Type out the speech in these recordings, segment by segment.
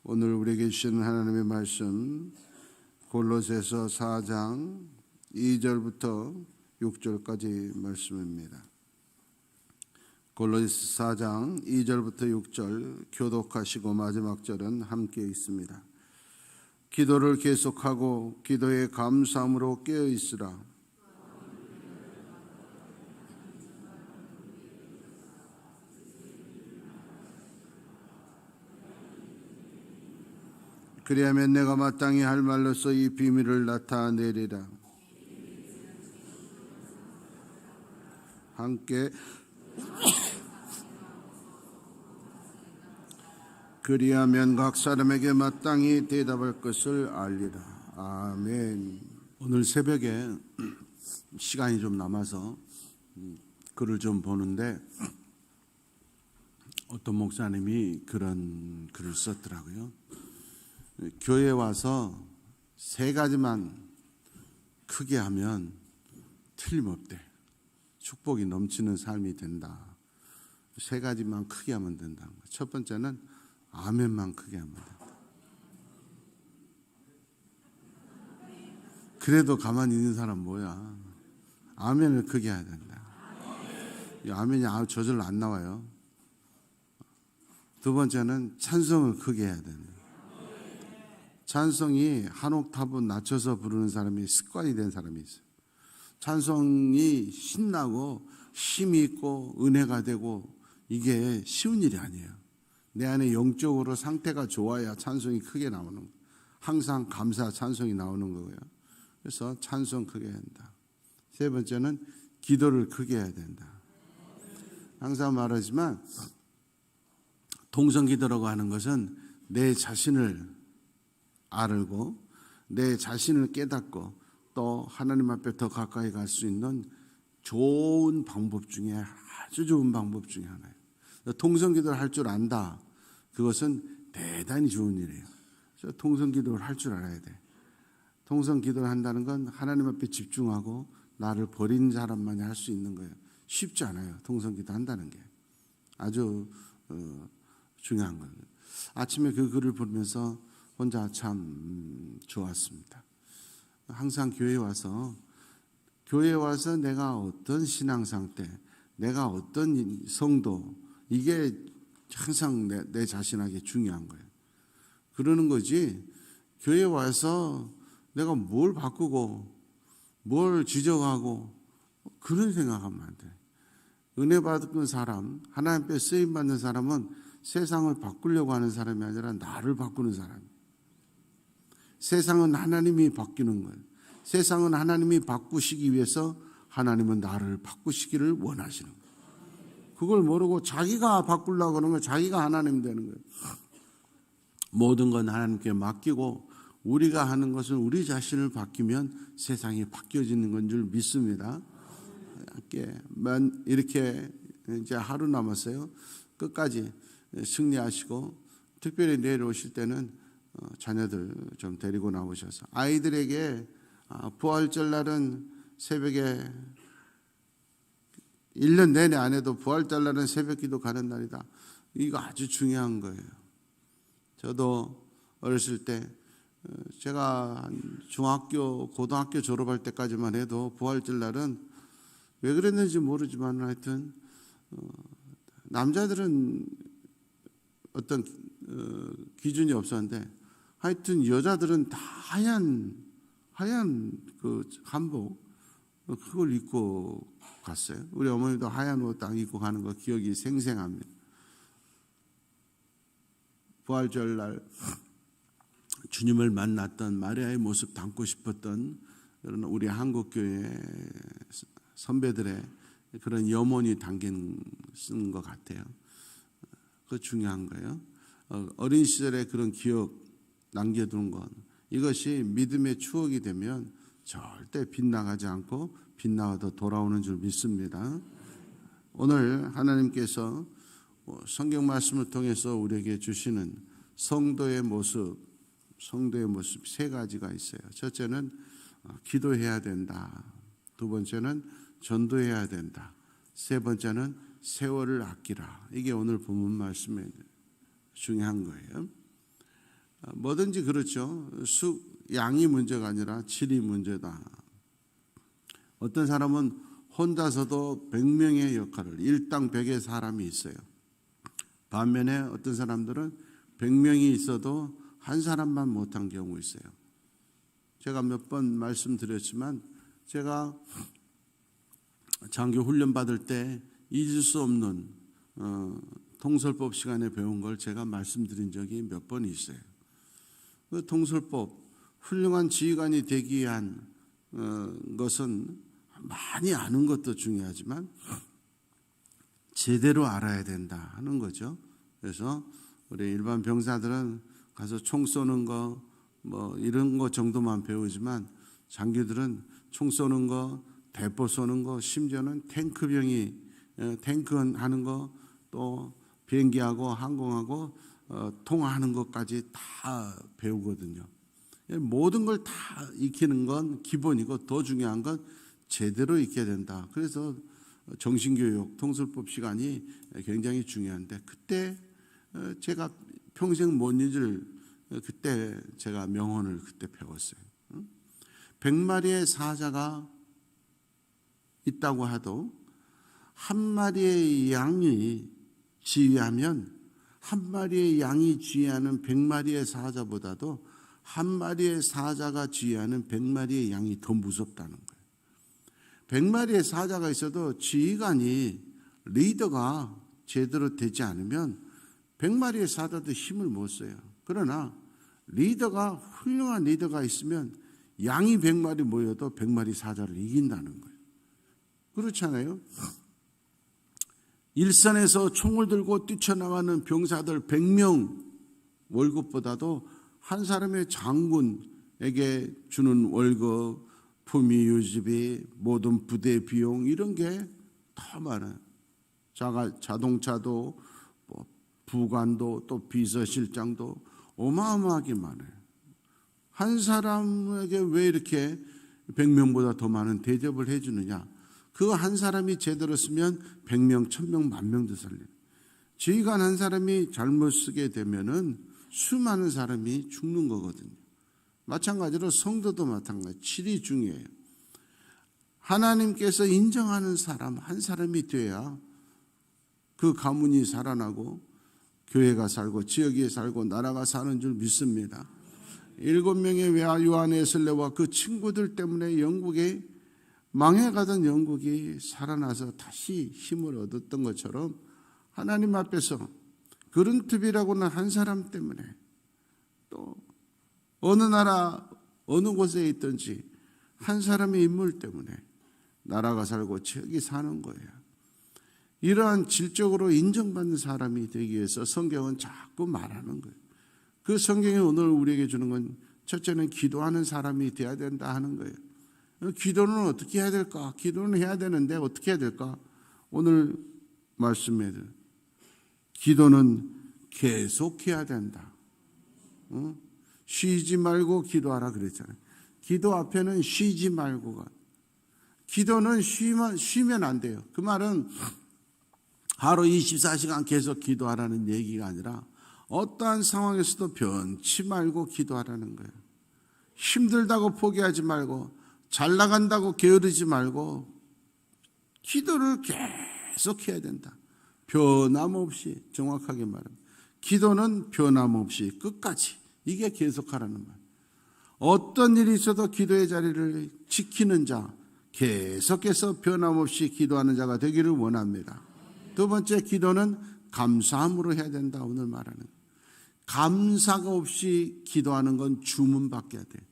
오늘 우리에게 주시는 하나님의 말씀 골로새서 4장 2절부터 6절까지 말씀입니다. 골로새서 4장 2절부터 6절 교독하시고 마지막 절은 함께 있습니다. 기도를 계속하고 기도에 감사함으로 깨어 있으라. 그리하면 내가 마땅히 할 말로서 이 비밀을 나타내리라. 함께 그리하면 각 사람에게 마땅히 대답할 것을 알리라. 아멘. 오늘 새벽에 시간이 좀 남아서 글을 좀 보는데 어떤 목사님이 그런 글을 썼더라고요. 교회에 와서 세 가지만 크게 하면 틀림없대. 축복이 넘치는 삶이 된다. 세 가지만 크게 하면 된다. 첫 번째는 아멘만 크게 하면 된다. 그래도 가만히 있는 사람 뭐야? 아멘을 크게 해야 된다. 이 아멘이 저절로 안 나와요. 두 번째는 찬송을 크게 해야 된다. 찬송이 한 옥타브 낮춰서 부르는 사람이 습관이 된 사람이 있어요. 찬송이 신나고 힘이 있고 은혜가 되고 이게 쉬운 일이 아니에요. 내 안에 영적으로 상태가 좋아야 찬송이 크게 나오는 거예요. 항상 감사 찬송이 나오는 거고요. 그래서 찬송 크게 한다. 세 번째는 기도를 크게 해야 된다. 항상 말하지만 동성기도라고 하는 것은 내 자신을 알고 내 자신을 깨닫고 또 하나님 앞에 더 가까이 갈 수 있는 좋은 방법 중에 아주 좋은 방법 중에 하나예요. 통성기도를 할 줄 안다. 그것은 대단히 좋은 일이에요. 그래서 통성기도를 할 줄 알아야 돼. 통성기도를 한다는 건 하나님 앞에 집중하고 나를 버린 사람만이 할 수 있는 거예요. 쉽지 않아요. 통성기도 한다는 게 아주 중요한 거예요. 아침에 그 글을 보면서 혼자 참 좋았습니다. 항상 교회에 와서 내가 어떤 신앙 상태, 내가 어떤 성도, 이게 항상 내 자신에게 중요한 거예요. 그러는 거지 교회에 와서 내가 뭘 바꾸고 뭘 지적하고 그런 생각하면 안 돼. 은혜 받은 사람, 하나님 앞에 쓰임 받는 사람은 세상을 바꾸려고 하는 사람이 아니라 나를 바꾸는 사람이에요. 세상은 하나님이 바뀌는 거예요. 세상은 하나님이 바꾸시기 위해서 하나님은 나를 바꾸시기를 원하시는 거예요. 그걸 모르고 자기가 바꾸려고 하는 거예요. 자기가 하나님 되는 거예요. 모든 건 하나님께 맡기고 우리가 하는 것은 우리 자신을 바뀌면 세상이 바뀌어지는 건 줄 믿습니다. 이렇게 이제 하루 남았어요. 끝까지 승리하시고 특별히 내일 오실 때는 자녀들 좀 데리고 나오셔서 아이들에게 부활절 날은 새벽에 1년 내내 안 해도 부활절 날은 새벽기도 가는 날이다. 이거 아주 중요한 거예요. 저도 어렸을 때 제가 중학교, 고등학교 졸업할 때까지만 해도 부활절 날은 왜 그랬는지 모르지만 하여튼 남자들은 어떤 기준이 없었는데 하여튼 여자들은 다 하얀 그 한복 그걸 입고 갔어요. 우리 어머니도 하얀 옷 딱 입고 가는 거 기억이 생생합니다. 부활절 날 주님을 만났던 마리아의 모습 담고 싶었던 그런 우리 한국교회 선배들의 그런 염원이 담긴 쓴 것 같아요. 그거 중요한 거예요. 어린 시절의 그런 기억 남겨두는 것, 이것이 믿음의 추억이 되면 절대 빗나가지 않고 빗나가도 돌아오는 줄 믿습니다. 오늘 하나님께서 성경 말씀을 통해서 우리에게 주시는 성도의 모습 세 가지가 있어요. 첫째는 기도해야 된다. 두 번째는 전도해야 된다. 세 번째는 세월을 아끼라. 이게 오늘 본문 말씀에 중요한 거예요. 뭐든지 그렇죠. 양이 문제가 아니라 질이 문제다. 어떤 사람은 혼자서도 100명의 역할을, 일당 100의 사람이 있어요. 반면에 어떤 사람들은 100명이 있어도 한 사람만 못한 경우 있어요. 제가 몇 번 말씀드렸지만 제가 장교 훈련 받을 때 잊을 수 없는 통솔법 시간에 배운 걸 제가 말씀드린 적이 몇 번 있어요. 그 통솔법, 훌륭한 지휘관이 되기 위한 것은 많이 아는 것도 중요하지만 제대로 알아야 된다 하는 거죠. 그래서 우리 일반 병사들은 가서 총 쏘는 거 뭐 이런 거 정도만 배우지만 장교들은 총 쏘는 거, 대포 쏘는 거, 심지어는 탱크 하는 거, 또 비행기하고 항공하고 통화하는 것까지 다 배우거든요. 모든 걸 다 익히는 건 기본이고 더 중요한 건 제대로 익혀야 된다. 그래서 정신교육, 통솔법 시간이 굉장히 중요한데 그때 제가 평생 못 잊을 그때 제가 명언을 그때 배웠어요. 100마리의 사자가 있다고 해도 한 마리의 양이 지휘하면 한 마리의 양이 지휘하는 100마리의 사자보다도 한 마리의 사자가 지휘하는 100마리의 양이 더 무섭다는 거예요. 100마리의 사자가 있어도 지휘관이 리더가 제대로 되지 않으면 100마리의 사자도 힘을 못 써요. 그러나 훌륭한 리더가 있으면 양이 100마리 모여도 100마리 사자를 이긴다는 거예요. 그렇잖아요. 일선에서 총을 들고 뛰쳐나가는 병사들 100명 월급보다도 한 사람의 장군에게 주는 월급, 품위 유지비, 모든 부대 비용 이런 게 더 많아요. 자동차도 부관도 또 비서실장도 어마어마하게 많아요. 한 사람에게 왜 이렇게 100명보다 더 많은 대접을 해주느냐. 그 한 사람이 제대로 쓰면 100명, 1000명, 10,000명도 살려요. 지휘관 한 사람이 잘못 쓰게 되면은 수많은 사람이 죽는 거거든요. 마찬가지로 성도도 마찬가지, 질이 중요해요. 하나님께서 인정하는 사람 한 사람이 돼야 그 가문이 살아나고 교회가 살고 지역이 살고 나라가 사는 줄 믿습니다. 7명의 외아 요한에슬레와 그 친구들 때문에 영국이 망해가던 영국이 살아나서 다시 힘을 얻었던 것처럼 하나님 앞에서 그른트비라고는 한 사람 때문에 또 어느 나라 어느 곳에 있든지 한 사람의 인물 때문에 나라가 살고 지역이 사는 거예요. 이러한 질적으로 인정받는 사람이 되기 위해서 성경은 자꾸 말하는 거예요. 그 성경이 오늘 우리에게 주는 건 첫째는 기도하는 사람이 되어야 된다 하는 거예요. 기도는 어떻게 해야 될까? 기도는 해야 되는데 어떻게 해야 될까? 오늘 말씀에 기도는 계속해야 된다. 쉬지 말고 기도하라 그랬잖아요. 기도 앞에는 쉬지 말고가. 기도는 쉬면 안 돼요. 그 말은 하루 24시간 계속 기도하라는 얘기가 아니라 어떠한 상황에서도 변치 말고 기도하라는 거예요. 힘들다고 포기하지 말고 잘 나간다고 게으르지 말고 기도를 계속 해야 된다. 변함없이, 정확하게 말하면 기도는 변함없이 끝까지, 이게 계속하라는 말. 어떤 일이 있어도 기도의 자리를 지키는 자, 계속해서 변함없이 기도하는 자가 되기를 원합니다. 두 번째, 기도는 감사함으로 해야 된다. 오늘 말하는 감사가 없이 기도하는 건 주문밖에 안 돼요.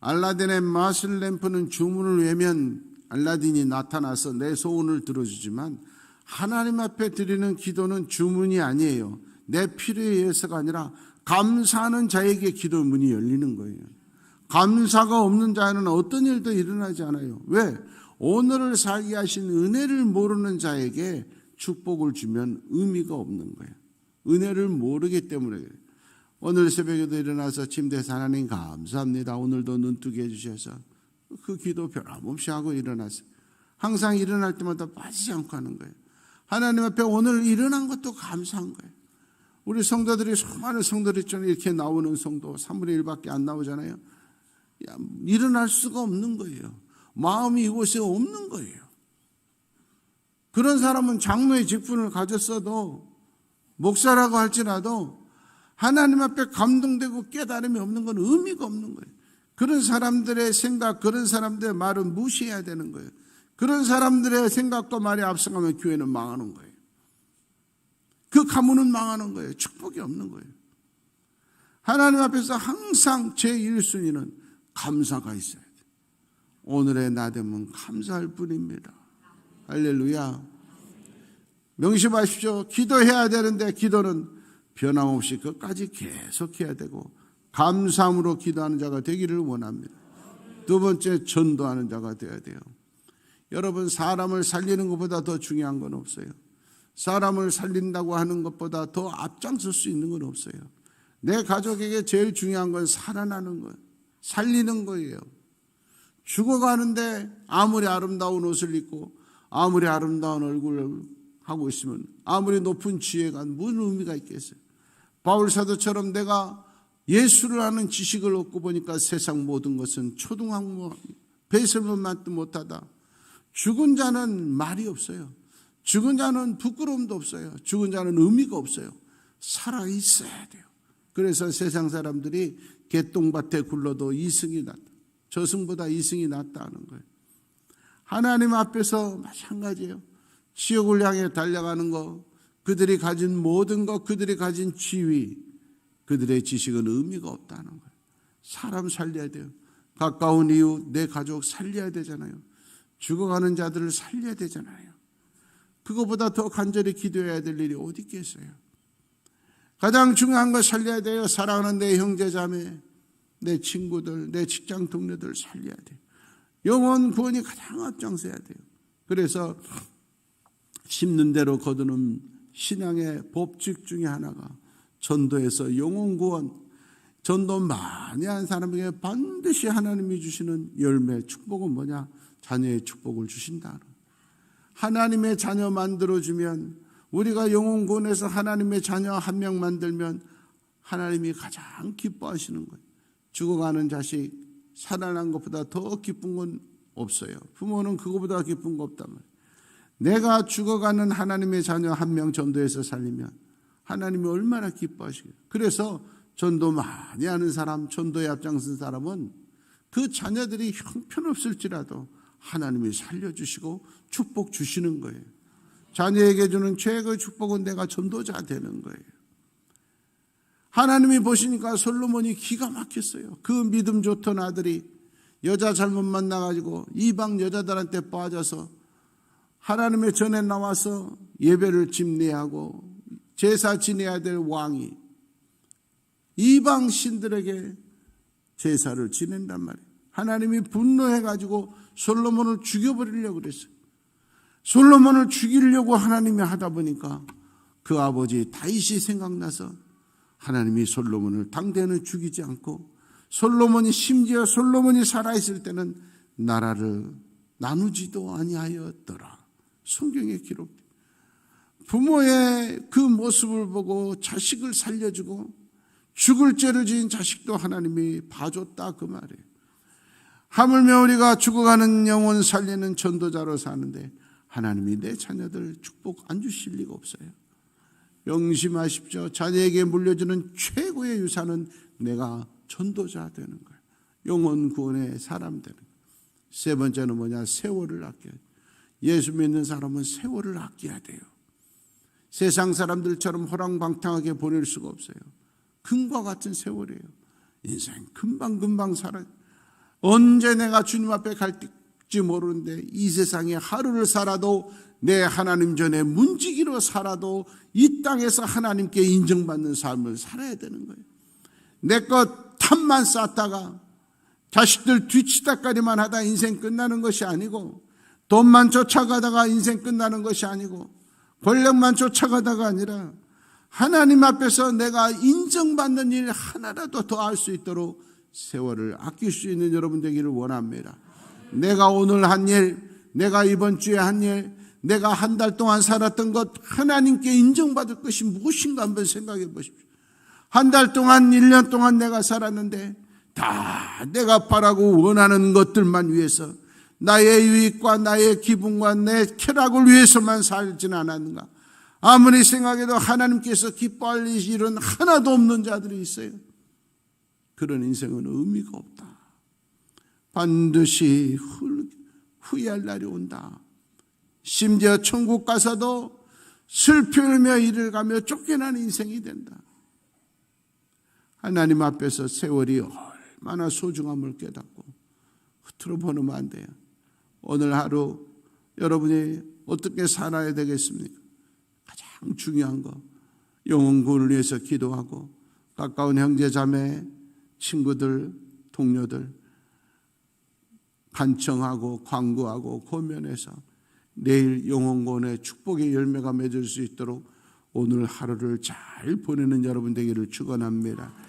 알라딘의 마술 램프는 주문을 외면 알라딘이 나타나서 내 소원을 들어주지만 하나님 앞에 드리는 기도는 주문이 아니에요. 내 필요에 의해서가 아니라 감사하는 자에게 기도 문이 열리는 거예요. 감사가 없는 자는 어떤 일도 일어나지 않아요. 왜? 오늘을 살게 하신 은혜를 모르는 자에게 축복을 주면 의미가 없는 거예요. 은혜를 모르기 때문에 그래요. 오늘 새벽에도 일어나서 침대에서 하나님 감사합니다. 오늘도 눈뜨게 해주셔서 그 기도 변함없이 하고 일어났어요. 항상 일어날 때마다 빠지지 않고 하는 거예요. 하나님 앞에 오늘 일어난 것도 감사한 거예요. 우리 성도들이 수많은 성도들 있잖아요. 이렇게 나오는 성도 3분의 1밖에 안 나오잖아요. 일어날 수가 없는 거예요. 마음이 이곳에 없는 거예요. 그런 사람은 장로의 직분을 가졌어도 목사라고 할지라도 하나님 앞에 감동되고 깨달음이 없는 건 의미가 없는 거예요. 그런 사람들의 생각, 그런 사람들의 말은 무시해야 되는 거예요. 그런 사람들의 생각과 말이 앞서가면 교회는 망하는 거예요. 그 가문은 망하는 거예요. 축복이 없는 거예요. 하나님 앞에서 항상 제1순위는 감사가 있어야 돼요. 오늘의 나됨은 감사할 뿐입니다. 할렐루야. 명심하십시오. 기도해야 되는데 기도는 변함없이 끝까지 계속해야 되고 감사함으로 기도하는 자가 되기를 원합니다. 두 번째, 전도하는 자가 되어야 돼요. 여러분, 사람을 살리는 것보다 더 중요한 건 없어요. 사람을 살린다고 하는 것보다 더 앞장설 수 있는 건 없어요. 내 가족에게 제일 중요한 건 살아나는 거예요. 살리는 거예요. 죽어가는데 아무리 아름다운 옷을 입고 아무리 아름다운 얼굴을 하고 있으면 아무리 높은 지혜가 무슨 의미가 있겠어요. 바울 사도처럼 내가 예수를 아는 지식을 얻고 보니까 세상 모든 것은 초등학교 배설물만도 못하다. 죽은 자는 말이 없어요. 죽은 자는 부끄러움도 없어요. 죽은 자는 의미가 없어요. 살아있어야 돼요. 그래서 세상 사람들이 개똥밭에 굴러도 이승이 낫다. 저승보다 이승이 낫다는 거예요. 하나님 앞에서 마찬가지예요. 지옥을 향해 달려가는 거, 그들이 가진 모든 것, 그들이 가진 지위, 그들의 지식은 의미가 없다는 거예요. 사람 살려야 돼요. 가까운 이웃, 내 가족 살려야 되잖아요. 죽어가는 자들을 살려야 되잖아요. 그거보다 더 간절히 기도해야 될 일이 어디 있겠어요. 가장 중요한 거 살려야 돼요. 사랑하는 내 형제 자매, 내 친구들, 내 직장 동료들 살려야 돼요. 영혼 구원이 가장 앞장서야 돼요. 그래서 심는 대로 거두는 신앙의 법칙 중에 하나가 전도에서 영혼 구원, 전도 많이 한 사람에게 반드시 하나님이 주시는 열매, 축복은 뭐냐? 자녀의 축복을 주신다. 하나님의 자녀 만들어주면, 우리가 영혼 구원에서 하나님의 자녀 한 명 만들면 하나님이 가장 기뻐하시는 거예요. 죽어가는 자식 살아난 것보다 더 기쁜 건 없어요. 부모는 그거보다 기쁜 거 없단 말이에요. 내가 죽어가는 하나님의 자녀 한 명 전도해서 살리면 하나님이 얼마나 기뻐하시겠어요. 그래서 전도 많이 하는 사람, 전도에 앞장선 사람은 그 자녀들이 형편없을지라도 하나님이 살려주시고 축복 주시는 거예요. 자녀에게 주는 최고의 축복은 내가 전도자 되는 거예요. 하나님이 보시니까 솔로몬이 기가 막혔어요. 그 믿음 좋던 아들이 여자 잘못 만나가지고 이방 여자들한테 빠져서 하나님의 전에 나와서 예배를 집례하고 제사 지내야 될 왕이 이방 신들에게 제사를 지낸단 말이에요. 하나님이 분노해가지고 솔로몬을 죽여버리려고 그랬어요. 솔로몬을 죽이려고 하나님이 하다 보니까 그 아버지 다윗이 생각나서 하나님이 솔로몬을 당대는 죽이지 않고 심지어 솔로몬이 살아있을 때는 나라를 나누지도 아니하였더라. 성경에 기록돼. 부모의 그 모습을 보고 자식을 살려주고 죽을 죄를 지은 자식도 하나님이 봐줬다 그 말이에요. 하물며 우리가 죽어가는 영혼 살리는 전도자로 사는데 하나님이 내 자녀들 축복 안 주실 리가 없어요. 명심하십시오. 자녀에게 물려주는 최고의 유산은 내가 전도자 되는 거예요. 영혼 구원의 사람 되는 거예요. 세 번째는 뭐냐? 세월을 아껴야 돼요. 예수 믿는 사람은 세월을 아껴야 돼요. 세상 사람들처럼 호랑방탕하게 보낼 수가 없어요. 금과 같은 세월이에요. 인생 금방금방 살아요. 언제 내가 주님 앞에 갈지 모르는데 이 세상에 하루를 살아도 내 하나님 전에 문지기로 살아도 이 땅에서 하나님께 인정받는 삶을 살아야 되는 거예요. 내 것 탐만 쌓다가 자식들 뒤치다까리만 하다 인생 끝나는 것이 아니고, 돈만 쫓아가다가 인생 끝나는 것이 아니고, 권력만 쫓아가다가 아니라 하나님 앞에서 내가 인정받는 일 하나라도 더 할 수 있도록 세월을 아낄 수 있는 여러분 되기를 원합니다. 내가 오늘 한 일, 내가 이번 주에 한 일, 내가 한 달 동안 살았던 것 하나님께 인정받을 것이 무엇인가 한번 생각해 보십시오. 한 달 동안 1년 동안 내가 살았는데 다 내가 바라고 원하는 것들만 위해서 나의 유익과 나의 기분과 내 쾌락을 위해서만 살지는 않았는가. 아무리 생각해도 하나님께서 기뻐할 일은 하나도 없는 자들이 있어요. 그런 인생은 의미가 없다. 반드시 후회할 날이 온다. 심지어 천국 가서도 슬피며 이를 가며 쫓겨나는 인생이 된다. 하나님 앞에서 세월이 얼마나 소중함을 깨닫고 흐트러 보내면 안 돼요. 오늘 하루 여러분이 어떻게 살아야 되겠습니까? 가장 중요한 거, 영혼 구원을 위해서 기도하고 가까운 형제 자매, 친구들, 동료들 간청하고 관구하고 고면해서 내일 영혼 구원의 축복의 열매가 맺을 수 있도록 오늘 하루를 잘 보내는 여러분 되기를 축원합니다.